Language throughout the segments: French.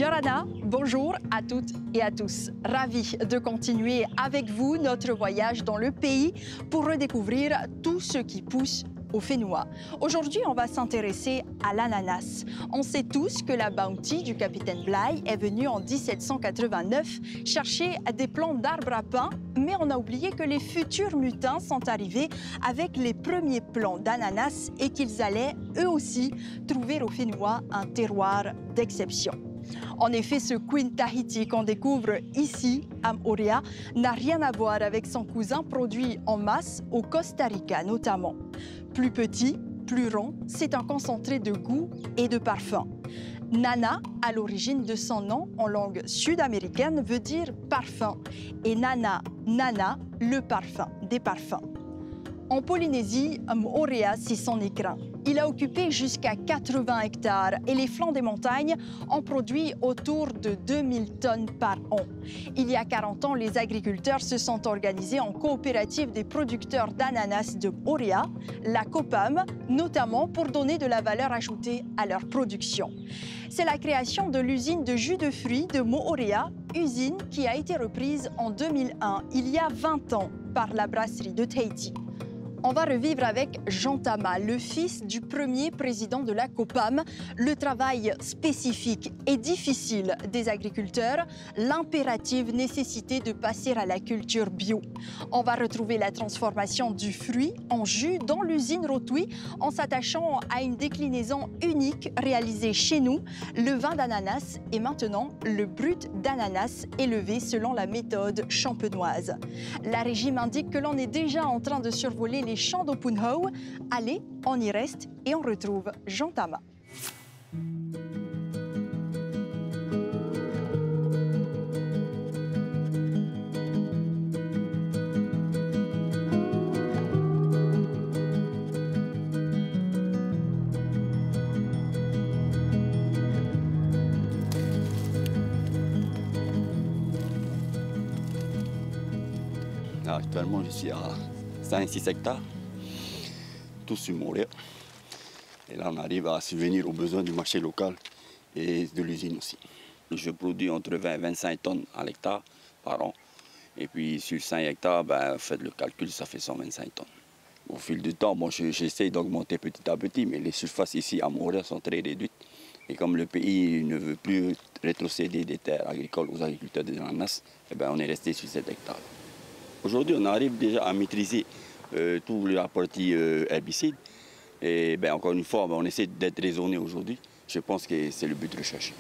Yorana, bonjour à toutes et à tous. Ravi de continuer avec vous notre voyage dans le pays pour redécouvrir tout ce qui pousse au Fénois. Aujourd'hui, on va s'intéresser à l'ananas. On sait tous que la Bounty du capitaine Bligh est venue en 1789 chercher des plants d'arbres à pain, mais on a oublié que les futurs mutins sont arrivés avec les premiers plants d'ananas et qu'ils allaient eux aussi trouver au Fénois un terroir d'exception. En effet, ce Queen Tahiti qu'on découvre ici, à Moorea, n'a rien à voir avec son cousin produit en masse au Costa Rica notamment. Plus petit, plus rond, c'est un concentré de goût et de parfum. Nana, à l'origine de son nom en langue sud-américaine, veut dire parfum. Et Nana, le parfum, des parfums. En Polynésie, Moorea, c'est son écrin. Il a occupé jusqu'à 80 hectares et les flancs des montagnes ont produit autour de 2000 tonnes par an. Il y a 40 ans, les agriculteurs se sont organisés en coopérative des producteurs d'ananas de Moorea, la COPAM, notamment pour donner de la valeur ajoutée à leur production. C'est la création de l'usine de jus de fruits de Moorea, usine qui a été reprise en 2001, il y a 20 ans, par la brasserie de Tahiti. On va revivre avec Jean Tama, le fils du premier président de la COPAM, le travail spécifique et difficile des agriculteurs, l'impérative nécessité de passer à la culture bio. On va retrouver la transformation du fruit en jus dans l'usine Rotui en s'attachant à une déclinaison unique réalisée chez nous, le vin d'ananas et maintenant le brut d'ananas élevé selon la méthode champenoise. La régie m'indique que l'on est déjà en train de survoler les champs d'Opunhau. Allez, on y reste et on retrouve Jean Tama. Actuellement, je suis à 5-6 hectares, tout sur Moorea. Et là, on arrive à subvenir aux besoins du marché local et de l'usine aussi. Je produis entre 20 et 25 tonnes à l'hectare par an. Et puis sur 5 hectares, faites le calcul, ça fait 125 tonnes. Au fil du temps, j'essaie d'augmenter petit à petit, mais les surfaces ici à Moorea sont très réduites. Et comme le pays ne veut plus rétrocéder des terres agricoles aux agriculteurs de l'ananas, on est resté sur 7 hectares. Aujourd'hui, on arrive déjà à maîtriser toute la partie herbicide. Et encore une fois, on essaie d'être raisonné aujourd'hui. Je pense que c'est le but recherché.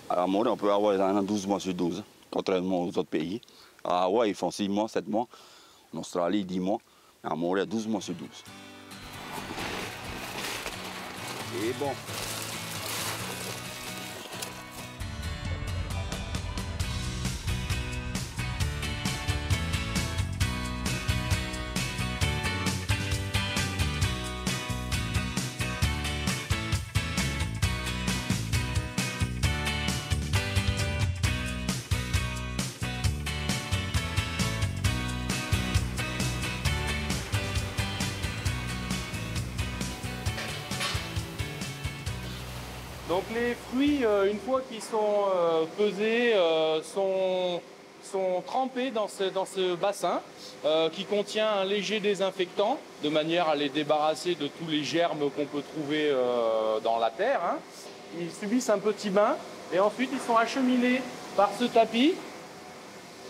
À Moorea, on peut avoir un an 12 mois sur 12, contrairement aux autres pays. À Hawaï, ils font 6 mois, 7 mois. En Australie, 10 mois. À Moorea, 12 mois sur 12. Et bon. Donc les fruits, une fois qu'ils sont pesés, sont trempés dans ce bassin qui contient un léger désinfectant de manière à les débarrasser de tous les germes qu'on peut trouver dans la terre. Ils subissent un petit bain et ensuite ils sont acheminés par ce tapis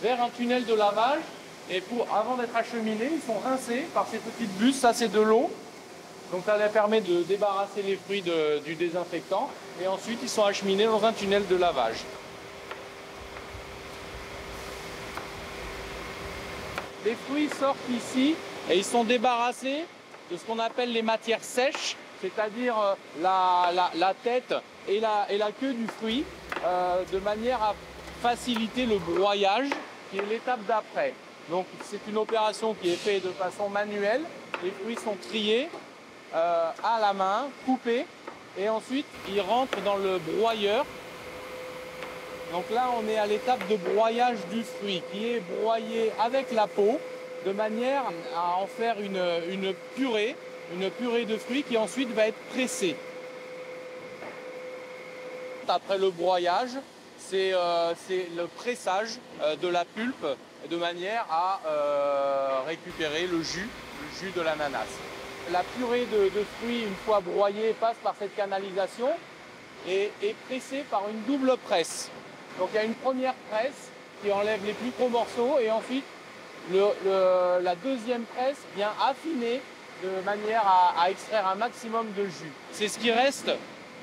vers un tunnel de lavage. Et avant d'être acheminés, ils sont rincés par ces petites busses, ça c'est de l'eau. Donc ça leur permet de débarrasser les fruits du désinfectant et ensuite ils sont acheminés dans un tunnel de lavage. Les fruits sortent ici et ils sont débarrassés de ce qu'on appelle les matières sèches, c'est-à-dire la tête et la queue du fruit, de manière à faciliter le broyage, qui est l'étape d'après. Donc c'est une opération qui est faite de façon manuelle. Les fruits sont triés à la main, coupés, et ensuite ils rentrent dans le broyeur. Donc là on est à l'étape de broyage du fruit qui est broyé avec la peau de manière à en faire une purée de fruits qui ensuite va être pressée. Après le broyage, c'est le pressage de la pulpe de manière à récupérer le jus de l'ananas. La purée de fruits, une fois broyée, passe par cette canalisation et est pressée par une double presse. Donc il y a une première presse qui enlève les plus gros morceaux et ensuite la deuxième presse vient affiner de manière à extraire un maximum de jus. C'est ce qui reste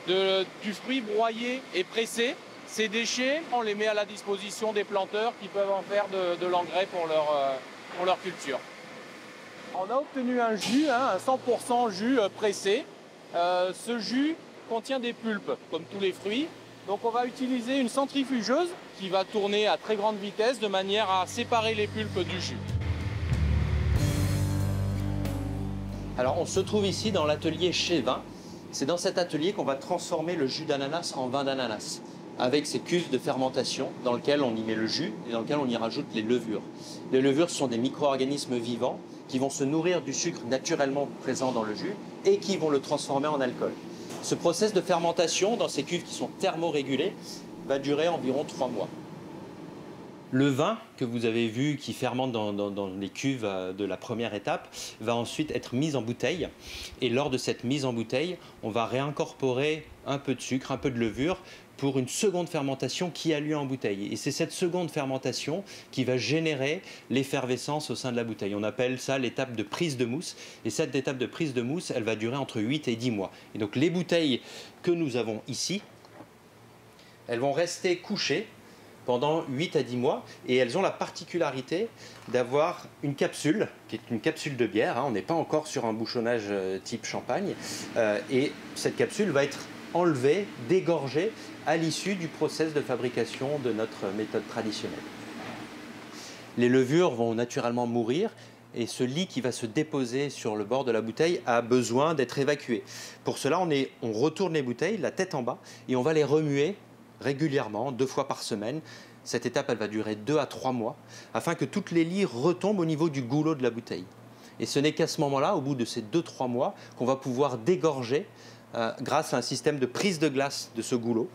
du fruit broyé et pressé. Ces déchets, on les met à la disposition des planteurs qui peuvent en faire de l'engrais pour leur culture. On a obtenu un jus, un 100% jus pressé. Ce jus contient des pulpes, comme tous les fruits. Donc on va utiliser une centrifugeuse qui va tourner à très grande vitesse de manière à séparer les pulpes du jus. Alors on se trouve ici dans l'atelier Chez Vin. C'est dans cet atelier qu'on va transformer le jus d'ananas en vin d'ananas, avec ces cuves de fermentation dans lesquelles on y met le jus et dans lesquelles on y rajoute les levures. Les levures sont des micro-organismes vivants qui vont se nourrir du sucre naturellement présent dans le jus et qui vont le transformer en alcool. Ce process de fermentation dans ces cuves qui sont thermorégulées va durer environ 3 mois. Le vin que vous avez vu qui fermente dans les cuves de la première étape va ensuite être mis en bouteille. Et lors de cette mise en bouteille, on va réincorporer un peu de sucre, un peu de levure pour une seconde fermentation qui a lieu en bouteille. Et c'est cette seconde fermentation qui va générer l'effervescence au sein de la bouteille. On appelle ça l'étape de prise de mousse. Et cette étape de prise de mousse, elle va durer entre 8 et 10 mois. Et donc les bouteilles que nous avons ici, elles vont rester couchées pendant 8 à 10 mois et elles ont la particularité d'avoir une capsule, qui est une capsule de bière, on n'est pas encore sur un bouchonnage type champagne, et cette capsule va être enlevée, dégorgée à l'issue du process de fabrication de notre méthode traditionnelle. Les levures vont naturellement mourir et ce lit qui va se déposer sur le bord de la bouteille a besoin d'être évacué. Pour cela, on retourne les bouteilles, la tête en bas, et on va les remuer régulièrement, 2 fois par semaine. Cette étape, elle va durer 2 à 3 mois, afin que toutes les lies retombent au niveau du goulot de la bouteille. Et ce n'est qu'à ce moment-là, au bout de ces 2-3 mois, qu'on va pouvoir dégorger grâce à un système de prise de glace de ce goulot.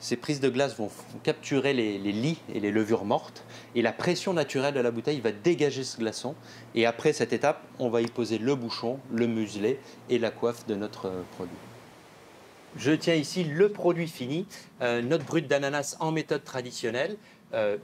Ces prises de glace vont capturer les lies et les levures mortes, et la pression naturelle de la bouteille va dégager ce glaçon. Et après cette étape, on va y poser le bouchon, le muselet et la coiffe de notre produit. Je tiens ici le produit fini, notre brut d'ananas en méthode traditionnelle.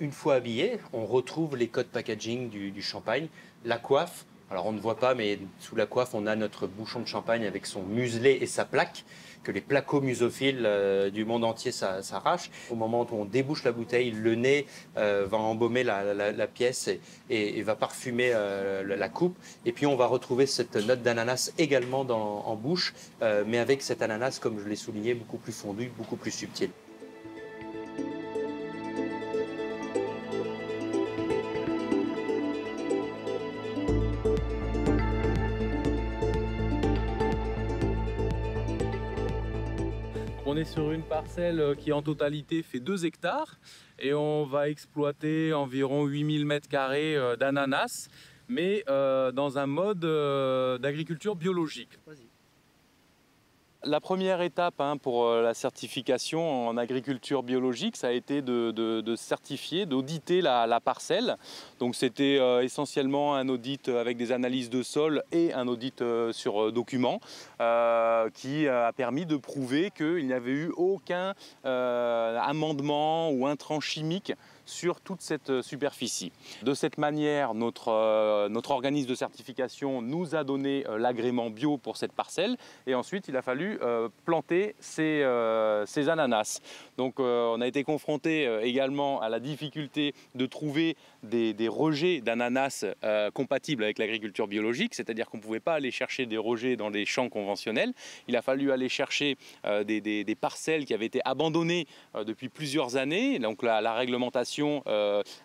Une fois habillé, on retrouve les codes packaging du champagne, la coiffe. Alors on ne voit pas, mais sous la coiffe, on a notre bouchon de champagne avec son muselet et sa plaque, que les placos-musophiles du monde entier s'arrachent. Au moment où on débouche la bouteille, le nez va embaumer la pièce et va parfumer la coupe. Et puis on va retrouver cette note d'ananas également en bouche, mais avec cet ananas, comme je l'ai souligné, beaucoup plus fondu, beaucoup plus subtil. On est sur une parcelle qui en totalité fait 2 hectares et on va exploiter environ 8000 m² d'ananas, mais dans un mode d'agriculture biologique. La première étape pour la certification en agriculture biologique, ça a été de certifier, d'auditer la parcelle. Donc c'était essentiellement un audit avec des analyses de sol et un audit sur document qui a permis de prouver qu'il n'y avait eu aucun amendement ou intrant chimique sur toute cette superficie. De cette manière, notre organisme de certification nous a donné l'agrément bio pour cette parcelle et ensuite il a fallu planter ces ananas. Donc on a été confronté également à la difficulté de trouver des rejets d'ananas compatibles avec l'agriculture biologique, c'est-à-dire qu'on ne pouvait pas aller chercher des rejets dans les champs conventionnels. Il a fallu aller chercher des parcelles qui avaient été abandonnées depuis plusieurs années. Donc la réglementation législation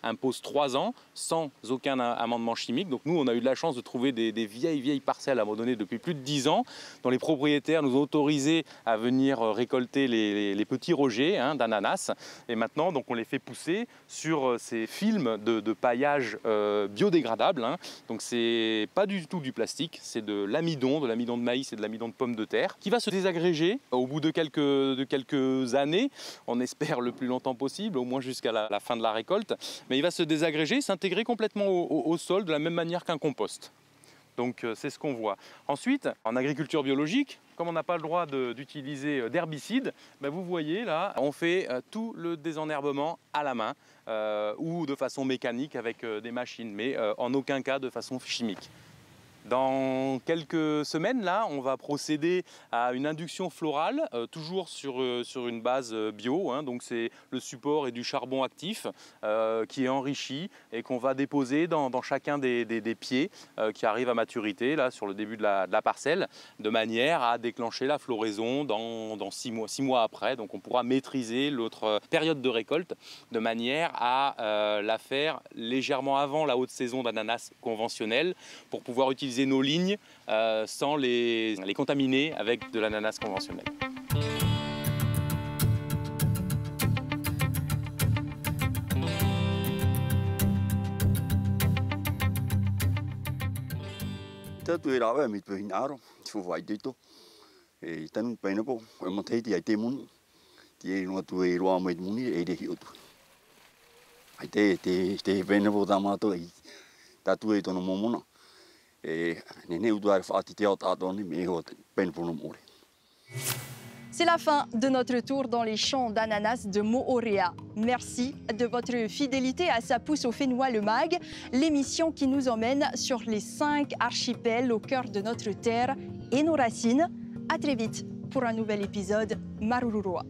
impose 3 ans sans aucun amendement chimique. Donc nous, on a eu de la chance de trouver des vieilles parcelles abandonnées depuis plus de 10 ans, dont les propriétaires nous ont autorisés à venir récolter les petits rejets d'ananas. Et maintenant, donc, on les fait pousser sur ces films de paillage biodégradable. Donc c'est pas du tout du plastique, c'est de l'amidon de maïs et de l'amidon de pommes de terre, qui va se désagréger au bout de quelques années. On espère le plus longtemps possible, au moins jusqu'à la fin de la récolte. Mais il va se désagréger, s'intégrer complètement au sol de la même manière qu'un compost. Donc c'est ce qu'on voit. Ensuite, en agriculture biologique, comme on n'a pas le droit d'utiliser d'herbicides, vous voyez là, on fait tout le désenherbement à la main ou de façon mécanique avec des machines, mais en aucun cas de façon chimique. Dans quelques semaines, là, on va procéder à une induction florale, toujours sur une base bio. Donc c'est le support et du charbon actif qui est enrichi et qu'on va déposer dans chacun des pieds qui arrivent à maturité, là, sur le début de la parcelle, de manière à déclencher la floraison dans 6 mois après. Donc on pourra maîtriser l'autre période de récolte de manière à la faire légèrement avant la haute saison d'ananas conventionnelle pour pouvoir utiliser nos lignes sans les contaminer avec de l'ananas conventionnel. C'est la fin de notre tour dans les champs d'ananas de Moorea. Merci de votre fidélité à Ça pousse au Fénois le MAG, l'émission qui nous emmène sur les 5 archipels au cœur de notre terre et nos racines. À très vite pour un nouvel épisode Marururua.